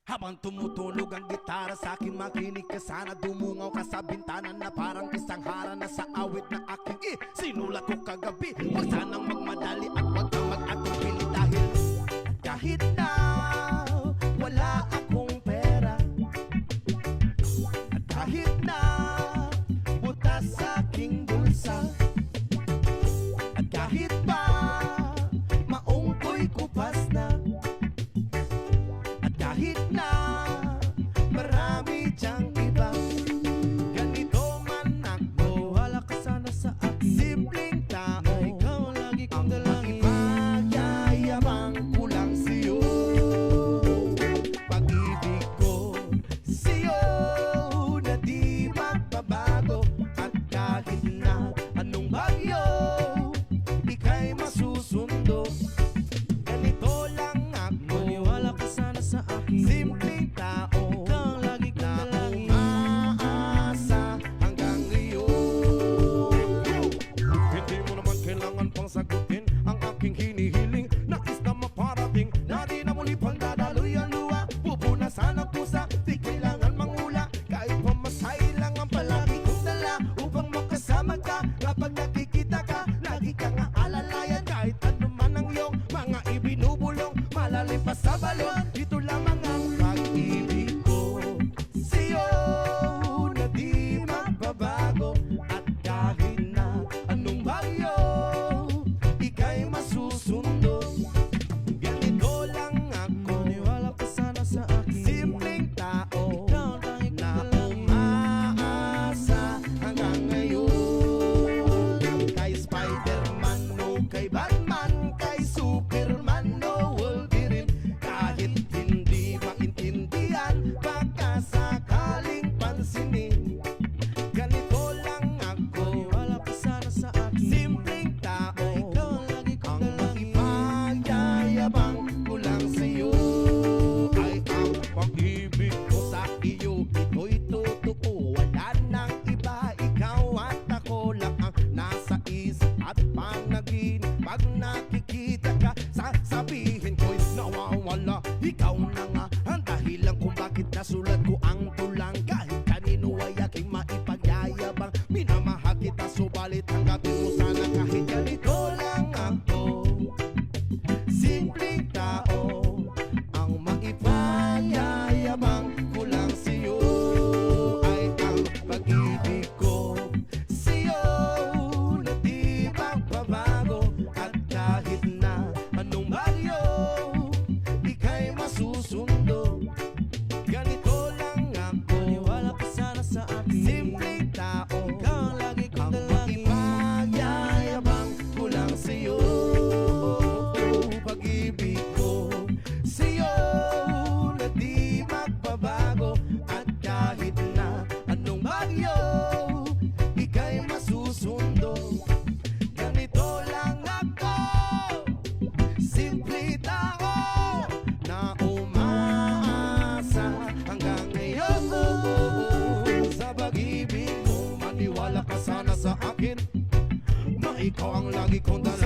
Habang tumutunog ang gitara sa akin, makinig ka sana. Dumungaw ka sa bintana na parang isang harana sa awit na aking sinulat ko kagabi. Huwag sanang magmadali at huwag kang mag-atupili dahil kahit na wala akong pera, at kahit na butas sa aking bulsa, at kahit pa maong ko'y kupas na, at kahit na marami diyang iba, ganito man ako, wala ka sana sa akin. Simpleng tao na ikaw ang lagi kong dalangin. Magyayabang ko lang sa'yo, pag-ibig ko sa'yo na di magbabago. At kahit na anong bagyo, ika'y masusundo. Ganito lang ako, maniwala ka sana sa akin. Simpleng tao, ikaw ang lagi kong dalangin, umaasa hanggang ngayon. Hindi mo naman kailangan pang sagutin ang aking hinihiling. Nais na maparating na di na muli pang dadaloy ang luha. Pupunasan ang pusa, di kailangan mangula. Kahit pamasahe lang ang palagi kong dala upang makasama ka. Kapag nakikita ka, lagi kang aalalayan. Kahit ano man ang iyong mga ibinubulong, malalim pa sa balon, ito lamang ang pag-ibig ko sa'yo na di magbabago. At kahit na anong bagyo, ika'y masusundo. Ganito lang ako, maniwala ka sana sa akin. Simpleng tao, ikaw ang lagi kong dalangin, umaasa hanggang ngayon. Kay Spider-Man o kay Batman, kay Superman o Wolverine, kahit hindi maintindihan, baka sakaling pansinin. Ganito lang ako, maniwala ka sana sa akin. Simpleng tao, ikaw ang lagi kong dalangin, magyayabang ko lang sa'yo. Ay ang pag-ibig ko sa iyo, ito'y totoo. Wala nang iba, ikaw at ako lang ang nasa isip at panaginip. Pag nakikita ka, sasabihin ko'y nawawala. Ikaw na nga ang dahilan kung bakit nasulat ko ang tulang. Kahit kanino ay aking maipagyayabang, minamahal kita subalit tanggapin mo sana kahit ganito lang ako. Simpleng tao, ang maipanyayabang ko lang sa'yo. Ay ang pag-ibig ko sa'yo na di magbabago. At kahit na anong bagyo, ika'y masusundo. Ganito lang ako, maniwala ka sana sa akin. Simpleng tao, ikaw ang lagi kong dalangin, magyayabang ko lang sa'yo. Pag-ibig ko sa'yo na di magbabago. At kahit na anong bagyo, ika'y masusundo. Ganito lang ako, simple tao na umaasa hanggang ngayon. Sa pag-ibig mo, maniwala ka sana sa akin, na ikaw ang lagi kong dalangin.